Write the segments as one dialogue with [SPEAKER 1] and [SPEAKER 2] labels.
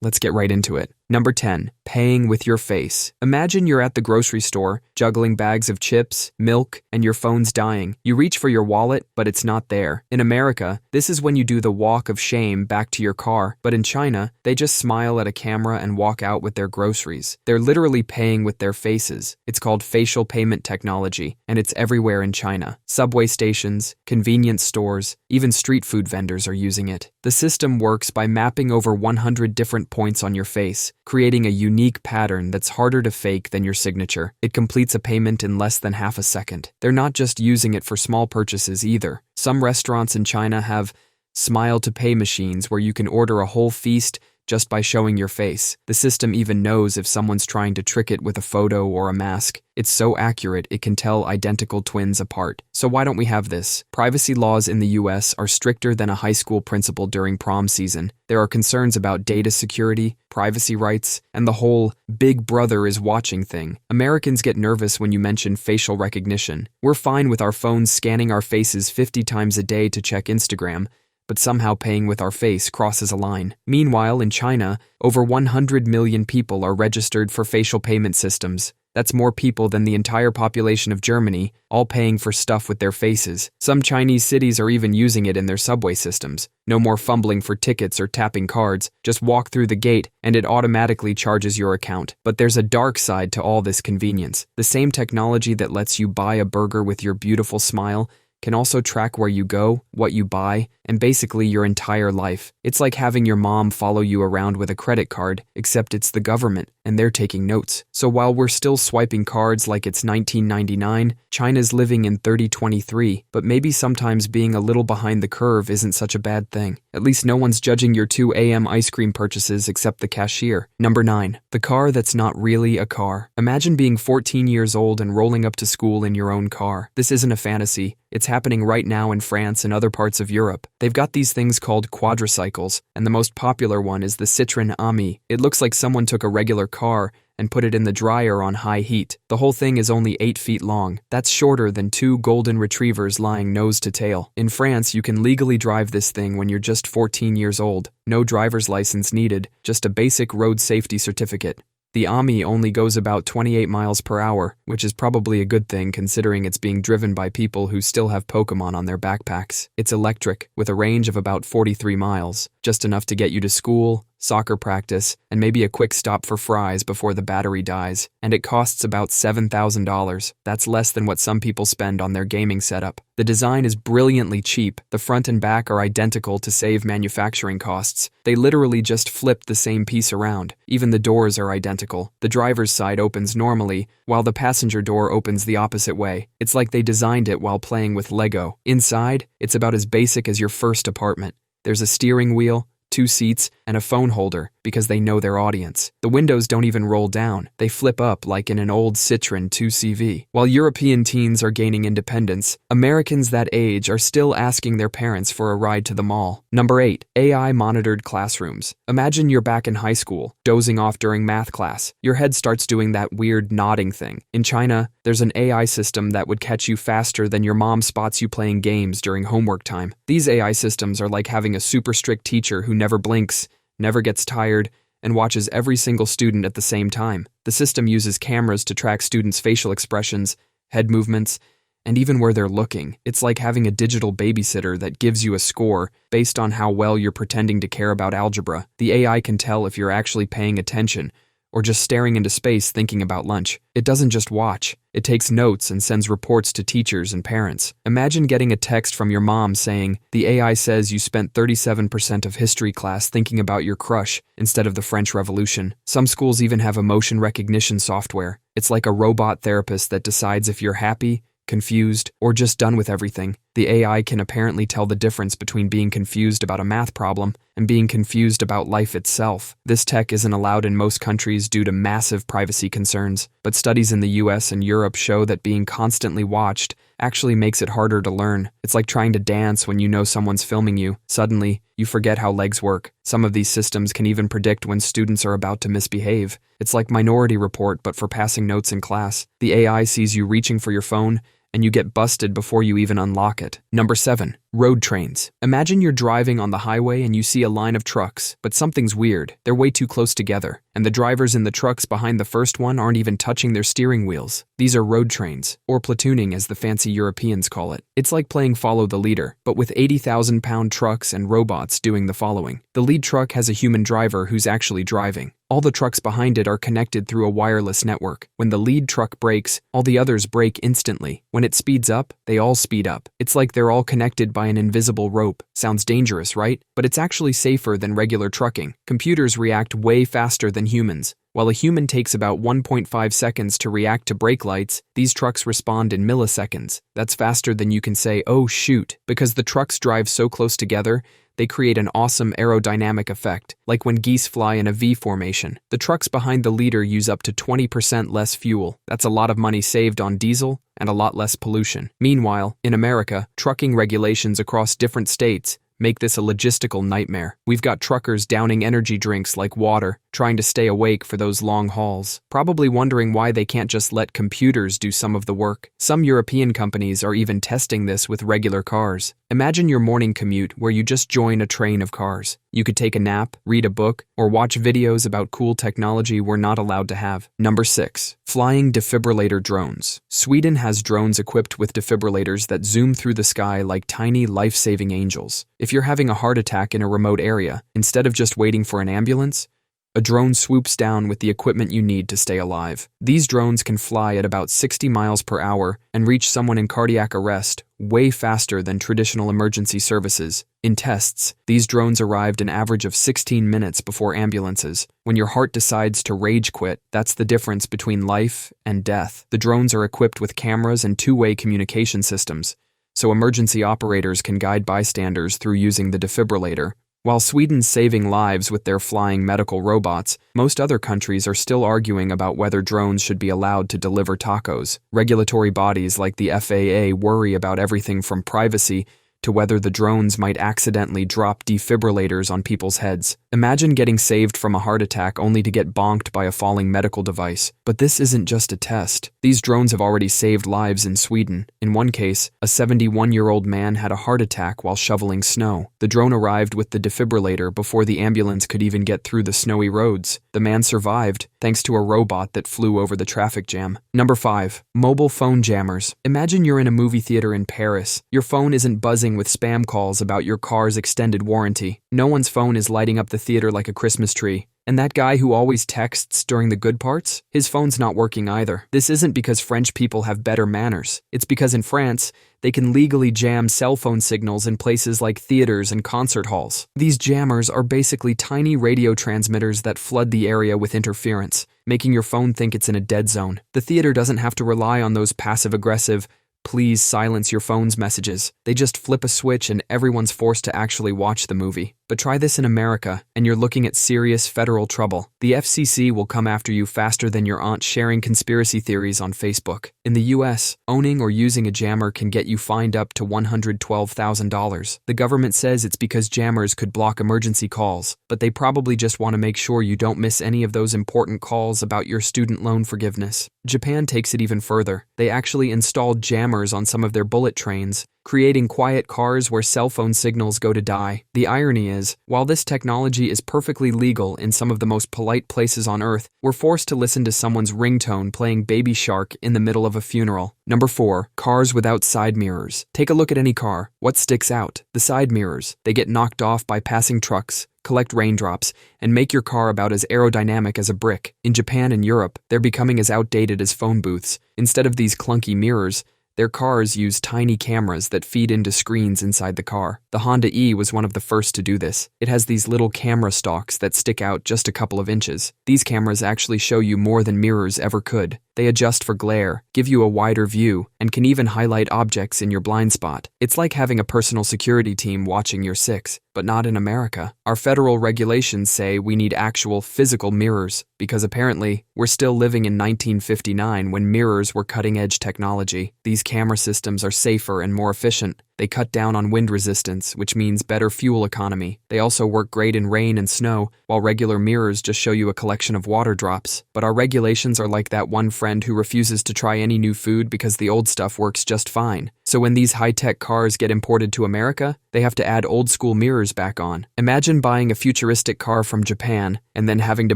[SPEAKER 1] Let's get right into it. Number 10. Paying with your face. Imagine you're at the grocery store, juggling bags of chips, milk, and your phone's dying. You reach for your wallet, but it's not there. In America, this is when you do the walk of shame back to your car, but in China, they just smile at a camera and walk out with their groceries. They're literally paying with their faces. It's called facial payment technology, and it's everywhere in China. Subway stations, convenience stores, even street food vendors are using it. The system works by mapping over 100 different points on your face, creating a unique pattern that's harder to fake than your signature. It completes a payment in less than half a second. They're not just using it for small purchases either. Some restaurants in China have smile-to-pay machines where you can order a whole feast just by showing your face. The system even knows if someone's trying to trick it with a photo or a mask. It's so accurate it can tell identical twins apart. So why don't we have this? Privacy laws in the US are stricter than a high school principal during prom season. There are concerns about data security, privacy rights, and the whole Big Brother is watching thing. Americans get nervous when you mention facial recognition. We're fine with our phones scanning our faces 50 times a day to check Instagram, but somehow paying with our face crosses a line. Meanwhile, in China, over 100 million people are registered for facial payment systems. That's more people than the entire population of Germany, all paying for stuff with their faces. Some Chinese cities are even using it in their subway systems. No more fumbling for tickets or tapping cards. Just walk through the gate and it automatically charges your account. But there's a dark side to all this convenience. The same technology that lets you buy a burger with your beautiful smile can also track where you go, what you buy, and basically your entire life. It's like having your mom follow you around with a credit card, except it's the government, and they're taking notes. So while we're still swiping cards like it's 1999, China's living in 3023, but maybe sometimes being a little behind the curve isn't such a bad thing. At least no one's judging your 2 a.m. ice cream purchases except the cashier. Number 9. The car that's not really a car. Imagine being 14 years old and rolling up to school in your own car. This isn't a fantasy. It's happening right now in France and other parts of Europe. They've got these things called quadricycles, and the most popular one is the Citroën Ami. It looks like someone took a regular car and put it in the dryer on high heat. The whole thing is only 8 feet long. That's shorter than 2 golden retrievers lying nose to tail. In France, you can legally drive this thing when you're just 14 years old. No driver's license needed, just a basic road safety certificate. The Ami only goes about 28 miles per hour, which is probably a good thing considering it's being driven by people who still have Pokemon on their backpacks. It's electric, with a range of about 43 miles, just enough to get you to school, soccer practice, and maybe a quick stop for fries before the battery dies. And it costs about $7,000. That's less than what some people spend on their gaming setup. The design is brilliantly cheap. The front and back are identical to save manufacturing costs. They literally just flip the same piece around. Even the doors are identical. The driver's side opens normally, while the passenger door opens the opposite way. It's like they designed it while playing with Lego. Inside, it's about as basic as your first apartment. There's a steering wheel, 2 seats, and a phone holder because they know their audience. The windows don't even roll down. They flip up like in an old Citroën 2CV. While European teens are gaining independence, Americans that age are still asking their parents for a ride to the mall. Number 8. AI-monitored classrooms. Imagine you're back in high school, dozing off during math class. Your head starts doing that weird nodding thing. In China, there's an AI system that would catch you faster than your mom spots you playing games during homework time. These AI systems are like having a super strict teacher who never blinks, never gets tired, and watches every single student at the same time. The system uses cameras to track students' facial expressions, head movements, and even where they're looking. It's like having a digital babysitter that gives you a score based on how well you're pretending to care about algebra. The AI can tell if you're actually paying attention or just staring into space thinking about lunch. It doesn't just watch. It takes notes and sends reports to teachers and parents. Imagine getting a text from your mom saying, "The AI says you spent 37% of history class thinking about your crush instead of the French Revolution." Some schools even have emotion recognition software. It's like a robot therapist that decides if you're happy, confused, or just done with everything. The AI can apparently tell the difference between being confused about a math problem and being confused about life itself. This tech isn't allowed in most countries due to massive privacy concerns, but studies in the US and Europe show that being constantly watched actually makes it harder to learn. It's like trying to dance when you know someone's filming you. Suddenly, you forget how legs work. Some of these systems can even predict when students are about to misbehave. It's like Minority Report, but for passing notes in class. The AI sees you reaching for your phone, and you get busted before you even unlock it. Number 7. Road trains. Imagine you're driving on the highway and you see a line of trucks, but something's weird. They're way too close together, and the drivers in the trucks behind the first one aren't even touching their steering wheels. These are road trains, or platooning as the fancy Europeans call it. It's like playing follow the leader, but with 80,000-pound trucks and robots doing the following. The lead truck has a human driver who's actually driving. All the trucks behind it are connected through a wireless network. When the lead truck brakes, all the others brake instantly. When it speeds up, they all speed up. It's like they're all connected by an invisible rope. Sounds dangerous, right? But it's actually safer than regular trucking. Computers react way faster than humans. While a human takes about 1.5 seconds to react to brake lights, these trucks respond in milliseconds. That's faster than you can say, "Oh shoot." Because the trucks drive so close together, they create an awesome aerodynamic effect, like when geese fly in a V formation. The trucks behind the leader use up to 20% less fuel. That's a lot of money saved on diesel and a lot less pollution. Meanwhile, in America, trucking regulations across different states make this a logistical nightmare. We've got truckers downing energy drinks like water, trying to stay awake for those long hauls, probably wondering why they can't just let computers do some of the work. Some European companies are even testing this with regular cars. Imagine your morning commute where you just join a train of cars. You could take a nap, read a book, or watch videos about cool technology we're not allowed to have. Number 6. Flying defibrillator drones. Sweden has drones equipped with defibrillators that zoom through the sky like tiny life-saving angels. If you're having a heart attack in a remote area, instead of just waiting for an ambulance, a drone swoops down with the equipment you need to stay alive. These drones can fly at about 60 miles per hour and reach someone in cardiac arrest way faster than traditional emergency services. In tests, these drones arrived an average of 16 minutes before ambulances. When your heart decides to rage quit, that's the difference between life and death. The drones are equipped with cameras and two-way communication systems, so emergency operators can guide bystanders through using the defibrillator. While Sweden's saving lives with their flying medical robots, most other countries are still arguing about whether drones should be allowed to deliver tacos. Regulatory bodies like the FAA worry about everything from privacy to whether the drones might accidentally drop defibrillators on people's heads. Imagine getting saved from a heart attack only to get bonked by a falling medical device. But this isn't just a test. These drones have already saved lives in Sweden. In one case, a 71-year-old man had a heart attack while shoveling snow. The drone arrived with the defibrillator before the ambulance could even get through the snowy roads. The man survived, thanks to a robot that flew over the traffic jam. Number 5. Mobile phone jammers. Imagine you're in a movie theater in Paris. Your phone isn't buzzing with spam calls about your car's extended warranty. No one's phone is lighting up the theater like a Christmas tree. And that guy who always texts during the good parts? His phone's not working either. This isn't because French people have better manners. It's because in France, they can legally jam cell phone signals in places like theaters and concert halls. These jammers are basically tiny radio transmitters that flood the area with interference, making your phone think it's in a dead zone. The theater doesn't have to rely on those passive-aggressive, "Please silence your phone's" messages. They just flip a switch and everyone's forced to actually watch the movie. But try this in America, and you're looking at serious federal trouble. The FCC will come after you faster than your aunt sharing conspiracy theories on Facebook. In the US, owning or using a jammer can get you fined up to $112,000. The government says it's because jammers could block emergency calls, but they probably just want to make sure you don't miss any of those important calls about your student loan forgiveness. Japan takes it even further. They actually installed jammers on some of their bullet trains, creating quiet cars where cell phone signals go to die. The irony is, while this technology is perfectly legal in some of the most polite places on Earth, we're forced to listen to someone's ringtone playing Baby Shark in the middle of a funeral. Number 4. Cars without side mirrors. Take a look at any car. What sticks out? The side mirrors. They get knocked off by passing trucks, collect raindrops, and make your car about as aerodynamic as a brick. In Japan and Europe, they're becoming as outdated as phone booths. Instead of these clunky mirrors, their cars use tiny cameras that feed into screens inside the car. The Honda E was one of the first to do this. It has these little camera stalks that stick out just a couple of inches. These cameras actually show you more than mirrors ever could. They adjust for glare, give you a wider view, and can even highlight objects in your blind spot. It's like having a personal security team watching your six, but not in America. Our federal regulations say we need actual physical mirrors, because apparently we're still living in 1959 when mirrors were cutting-edge technology. These camera systems are safer and more efficient. They cut down on wind resistance, which means better fuel economy. They also work great in rain and snow, while regular mirrors just show you a collection of water drops. But our regulations are like that one friend friend who refuses to try any new food because the old stuff works just fine. So when these high-tech cars get imported to America, they have to add old-school mirrors back on. Imagine buying a futuristic car from Japan and then having to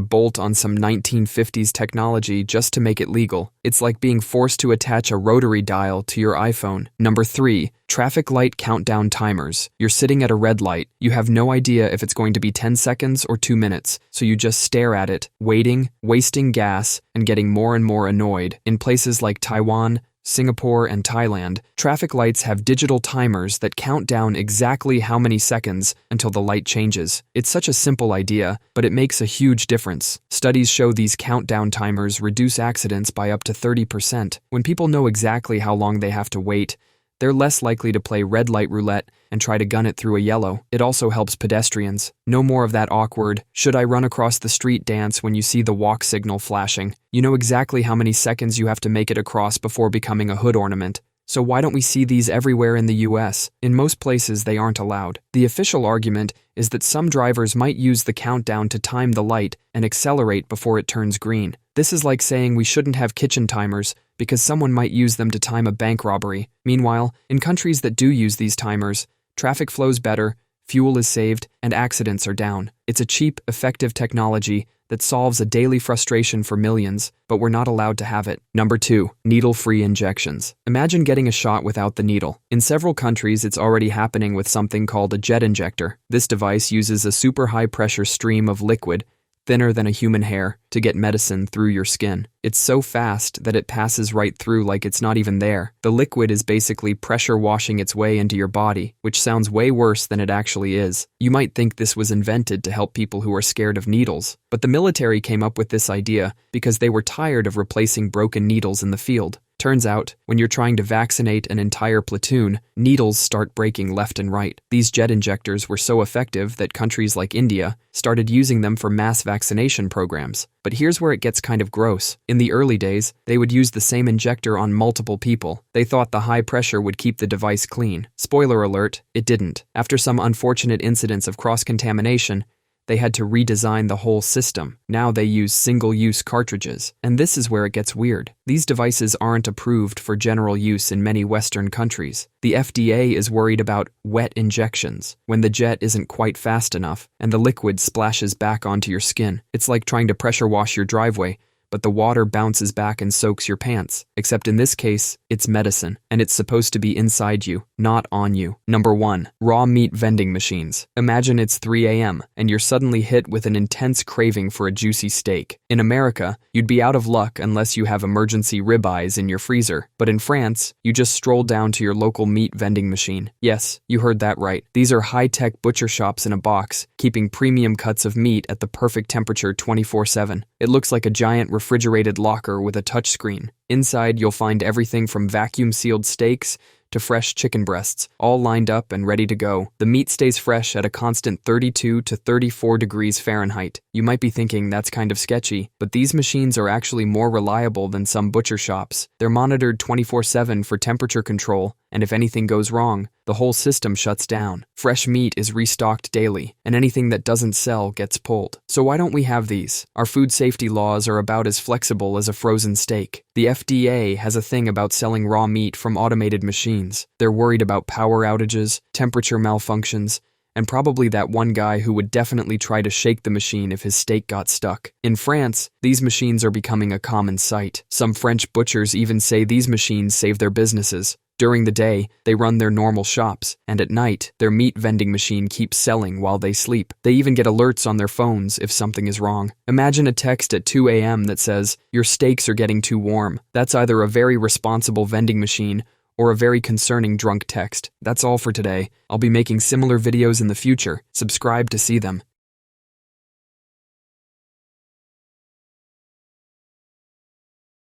[SPEAKER 1] bolt on some 1950s technology just to make it legal. It's like being forced to attach a rotary dial to your iPhone. Number 3. Traffic light countdown timers. You're sitting at a red light. You have no idea if it's going to be 10 seconds or 2 minutes, so you just stare at it, waiting, wasting gas, and getting more and more annoyed. In places like Taiwan, Singapore, and Thailand, traffic lights have digital timers that count down exactly how many seconds until the light changes. It's such a simple idea, but it makes a huge difference. Studies show these countdown timers reduce accidents by up to 30%. When people know exactly how long they have to wait, they're less likely to play red light roulette and try to gun it through a yellow. It also helps pedestrians. No more of that awkward, should I run across the street dance when you see the walk signal flashing. You know exactly how many seconds you have to make it across before becoming a hood ornament. So why don't we see these everywhere in the US? In most places, they aren't allowed. The official argument is that some drivers might use the countdown to time the light and accelerate before it turns green. This is like saying we shouldn't have kitchen timers because someone might use them to time a bank robbery. Meanwhile, in countries that do use these timers, traffic flows better, fuel is saved, and accidents are down. It's a cheap, effective technology that solves a daily frustration for millions, but we're not allowed to have it. Number 2. Needle-free injections. Imagine getting a shot without the needle. In several countries, it's already happening with something called a jet injector. This device uses a super high-pressure stream of liquid, thinner than a human hair, to get medicine through your skin. It's so fast that it passes right through like it's not even there. The liquid is basically pressure washing its way into your body, which sounds way worse than it actually is. You might think this was invented to help people who are scared of needles, but the military came up with this idea because they were tired of replacing broken needles in the field. Turns out, when you're trying to vaccinate an entire platoon, needles start breaking left and right. These jet injectors were so effective that countries like India started using them for mass vaccination programs. But here's where it gets kind of gross. In the early days, they would use the same injector on multiple people. They thought the high pressure would keep the device clean. Spoiler alert, it didn't. After some unfortunate incidents of cross-contamination, they had to redesign the whole system. Now they use single-use cartridges. And this is where it gets weird. These devices aren't approved for general use in many Western countries. The FDA is worried about wet injections, when the jet isn't quite fast enough and the liquid splashes back onto your skin. It's like trying to pressure wash your driveway, but the water bounces back and soaks your pants. Except in this case, it's medicine, and it's supposed to be inside you, not on you. Number 1. Raw meat vending machines. Imagine it's 3 a.m., and you're suddenly hit with an intense craving for a juicy steak. In America, you'd be out of luck unless you have emergency ribeyes in your freezer. But in France, you just stroll down to your local meat vending machine. Yes, you heard that right. These are high-tech butcher shops in a box, keeping premium cuts of meat at the perfect temperature 24/7. It looks like a giant refrigerated locker with a touchscreen. Inside, you'll find everything from vacuum-sealed steaks to fresh chicken breasts, all lined up and ready to go. The meat stays fresh at a constant 32 to 34 degrees Fahrenheit. You might be thinking that's kind of sketchy, but these machines are actually more reliable than some butcher shops. They're monitored 24/7 for temperature control, and if anything goes wrong, the whole system shuts down. Fresh meat is restocked daily, and anything that doesn't sell gets pulled. So why don't we have these? Our food safety laws are about as flexible as a frozen steak. The FDA has a thing about selling raw meat from automated machines. They're worried about power outages, temperature malfunctions, and probably that one guy who would definitely try to shake the machine if his steak got stuck. In France, these machines are becoming a common sight. Some French butchers even say these machines save their businesses. During the day, they run their normal shops, and at night, their meat vending machine keeps selling while they sleep. They even get alerts on their phones if something is wrong. Imagine a text at 2 a.m. that says, "Your steaks are getting too warm." That's either a very responsible vending machine or a very concerning drunk text. That's all for today. I'll be making similar videos in the future. Subscribe to see them.